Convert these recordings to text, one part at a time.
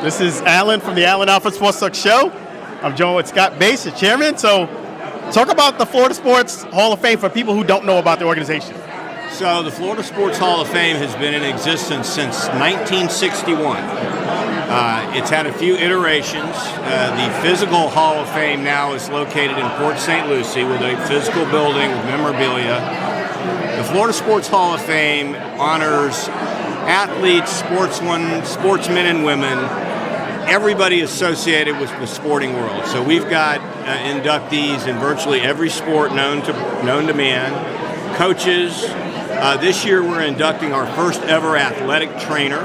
This is Alan from the Alford Sports Talk Show. I'm joined with Scott Bass, the chairman. So, talk about the Florida Sports Hall of Fame for people who don't know about the organization. So, the Florida Sports Hall of Fame has been in existence since 1961. It's had a few iterations. The physical Hall of Fame now is located in Port St. Lucie with a physical building with memorabilia. The Florida Sports Hall of Fame honors athletes, sportsmen and women, everybody associated with the sporting world. So we've got inductees in virtually every sport known to man, coaches. This year we're inducting our first ever athletic trainer,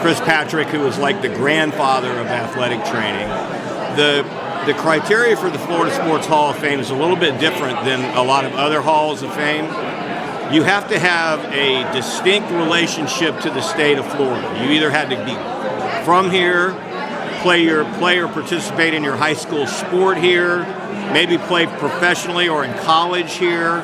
Chris Patrick, who is like the grandfather of athletic training. The criteria for the Florida Sports Hall of Fame is a little bit different than a lot of other halls of fame. You have to have a distinct relationship to the state of Florida. You either had to be from here, play or participate in your high school sport here, maybe play professionally or in college here.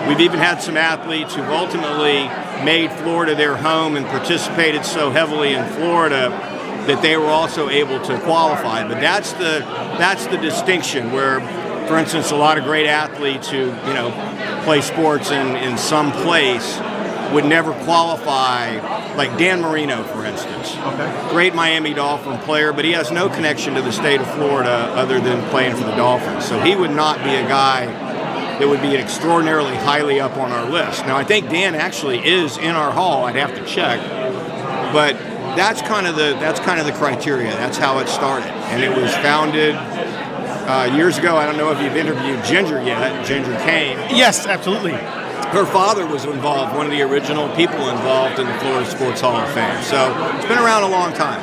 We've even had some athletes who've ultimately made Florida their home and participated so heavily in Florida that they were also able to qualify. But that's the distinction where, for instance, a lot of great athletes who play sports in some place would never qualify, like Dan Marino, for instance. Okay. Great Miami Dolphin player, but he has no connection to the state of Florida other than playing for the Dolphins. So he would not be a guy that would be extraordinarily highly up on our list. Now, I think Dan actually is in our hall. I'd have to check, but that's kind of the criteria. That's how it started, and it was founded years ago. I don't know if you've interviewed Ginger yet. Ginger Kane. Yes, absolutely. Her father was involved, one of the original people involved in the Florida Sports Hall of Fame. So it's been around a long time.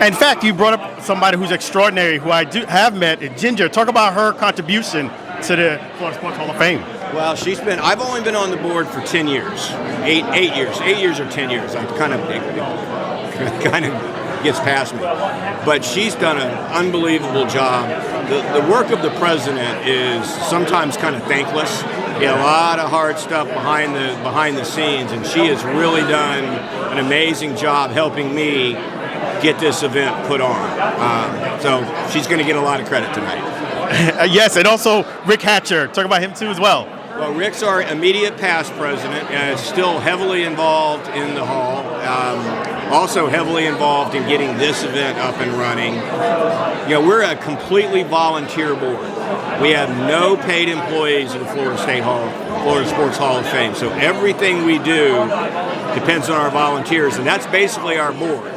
In fact, you brought up somebody who's extraordinary, who I have met, Ginger. Talk about her contribution to the Florida Sports Hall of Fame. Well, I've only been on the board for 10 years, 8 years or 10 years. I kind of gets past me. But she's done an unbelievable job. The work of the president is sometimes kind of thankless. A lot of hard stuff behind the scenes, and she has really done an amazing job helping me get this event put on. So she's going to get a lot of credit tonight. Yes, and also Rick Hatcher. Talk about him too as well. Well, Rick's our immediate past president and is still heavily involved in the hall. Also heavily involved in getting this event up and running. We're a completely volunteer board. We have no paid employees at the Florida Sports Hall of Fame. So everything we do depends on our volunteers, and that's basically our board.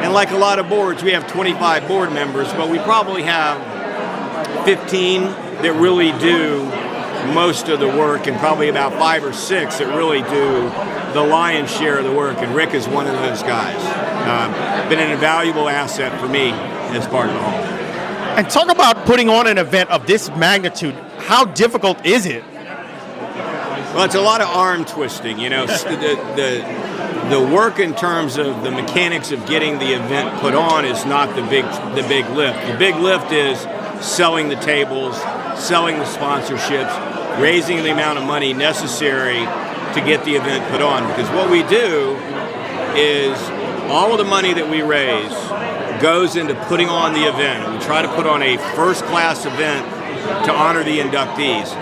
And like a lot of boards, we have 25 board members, but we probably have 15 that really do most of the work, and probably about 5 or 6 that really do the lion's share of the work, and Rick is one of those guys. Been an invaluable asset for me as part of the hall. And talk about putting on an event of this magnitude. How difficult is it? Well, it's a lot of arm twisting. The work in terms of the mechanics of getting the event put on is not the big lift. The big lift is selling the tables, selling the sponsorships, raising the amount of money necessary to get the event put on. Because what we do is all of the money that we raise goes into putting on the event. We try to put on a first-class event to honor the inductees.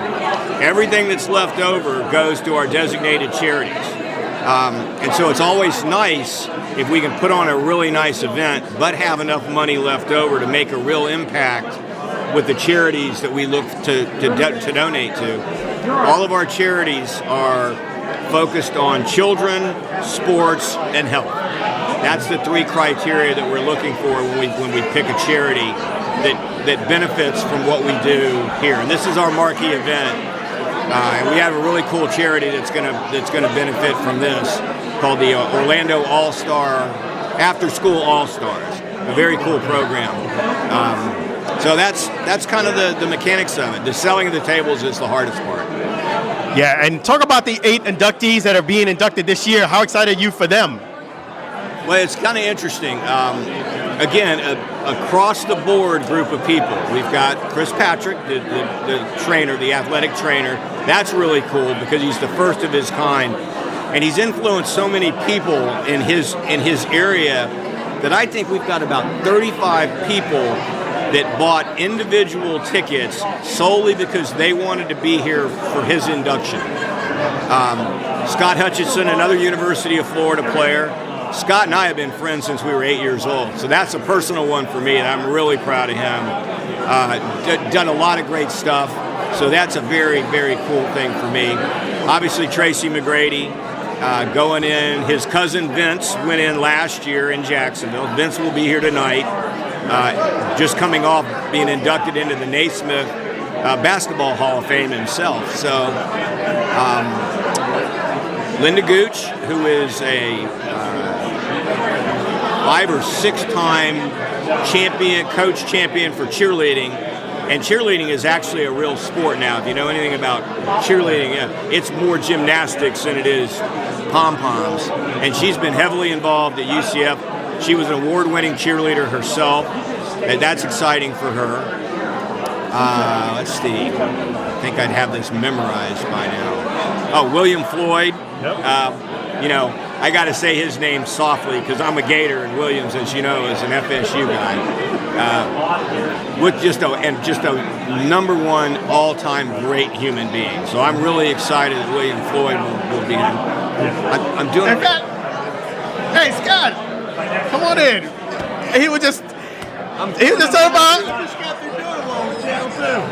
Everything that's left over goes to our designated charities. And so it's always nice if we can put on a really nice event but have enough money left over to make a real impact with the charities that we look to donate to. All of our charities are focused on children, sports, and health. That's the 3 criteria that we're looking for when we pick a charity that benefits from what we do here. And this is our marquee event. And we have a really cool charity that's gonna benefit from this, called the Orlando All-Star After School All-Stars. A very cool program. So that's kind of the mechanics of it. The selling of the tables is the hardest part. Yeah, and talk about the 8 inductees that are being inducted this year. How excited are you for them? Well, it's kind of interesting. Again, across the board group of people. We've got Chris Patrick, the trainer, the athletic trainer. That's really cool because he's the first of his kind. and he's influenced so many people in his area that I think we've got about 35 people that bought individual tickets solely because they wanted to be here for his induction. Scott Hutchinson, another University of Florida player. Scott and I have been friends since we were 8 years old, so that's a personal one for me, and I'm really proud of him. Done a lot of great stuff, so that's a very, very cool thing for me. Obviously, Tracy McGrady going in. His cousin Vince went in last year in Jacksonville. Vince will be here tonight, just coming off being inducted into the Naismith Basketball Hall of Fame himself. So Linda Gooch, who is a 5 or 6 time champion, coach champion for cheerleading. And cheerleading is actually a real sport now. If you know anything about cheerleading, it's more gymnastics than it is pom-poms. And she's been heavily involved at UCF. She was an award-winning cheerleader herself, and that's exciting for her. Let's see. I think I'd have this memorized by now. Oh, William Floyd. Yep. You know, I got to say his name softly because I'm a Gator, and Williams, as you know, is an FSU guy. With just a #1 all-time great human being. So I'm really excited that William Floyd will be in. I'm doing. Hey, Scott, come on in. He was just talking about.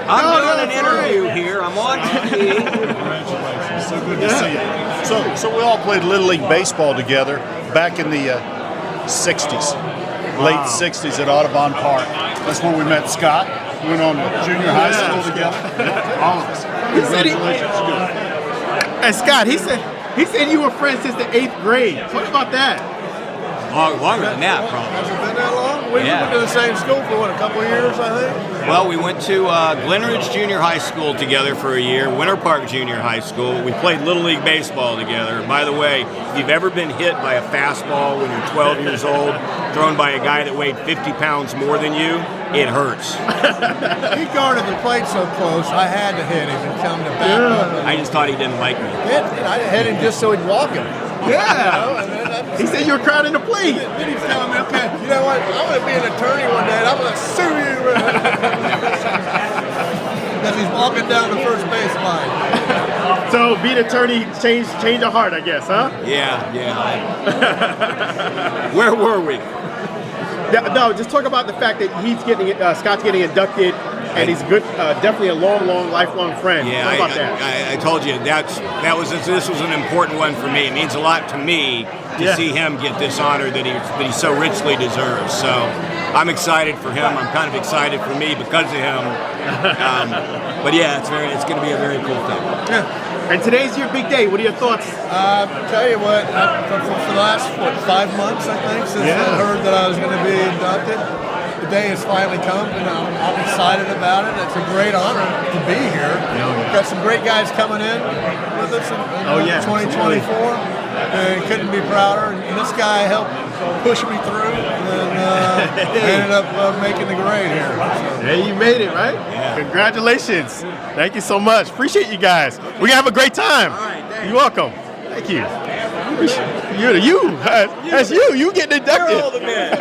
I'm doing an interview here. I'm on TV. Congratulations. So good to see you. So we all played Little League baseball together back in the 60s, late 60s at Audubon Park. That's when we met Scott. We went on to junior high school together. All of us. Congratulations. And Scott, he said you were friends since the 8th grade. Talk about that. Longer than that, probably. Has it been that long? We went to the same school for, a couple of years, I think? Well, we went to Glenridge Junior High School together for a year, Winter Park Junior High School. We played Little League Baseball together. By the way, if you've ever been hit by a fastball when you're 12 years old, thrown by a guy that weighed 50 pounds more than you, it hurts. He guarded the plate so close, I had to hit him and tell him to back up. I just thought he didn't like me. I hit him just so he'd walk him. Yeah. He said you were crowding the plate. Then he's telling me, okay, you know what? I'm going to be an attorney one day, and I'm going to sue you. Because he's walking down the first base line. So being an attorney changed your heart, I guess, huh? Yeah. Where were we? No, just talk about the fact that Scott's getting inducted, and he's good, definitely a long, lifelong friend. Yeah, talk about that. I told you this was an important one for me. It means a lot to me to see him get this honor that he so richly deserves. So I'm excited for him. I'm kind of excited for me because of him. But yeah, it's going to be a very cool thing. Yeah. And today's your big day. What are your thoughts? Tell you what, for the last 5 months, I think, since I heard that I was going to be inducted, the day has finally come, and I'm excited about it. It's a great honor to be here. We've got some great guys coming in with us in 2024, and couldn't be prouder. And this guy helped push me through, and ended up making the grade here. So. Hey, you made it, right? Yeah. Congratulations. Thank you so much. Appreciate you guys. We're going to have a great time. All right, thanks. You're welcome. Thank you. That's you. You getting inducted. You're all the men.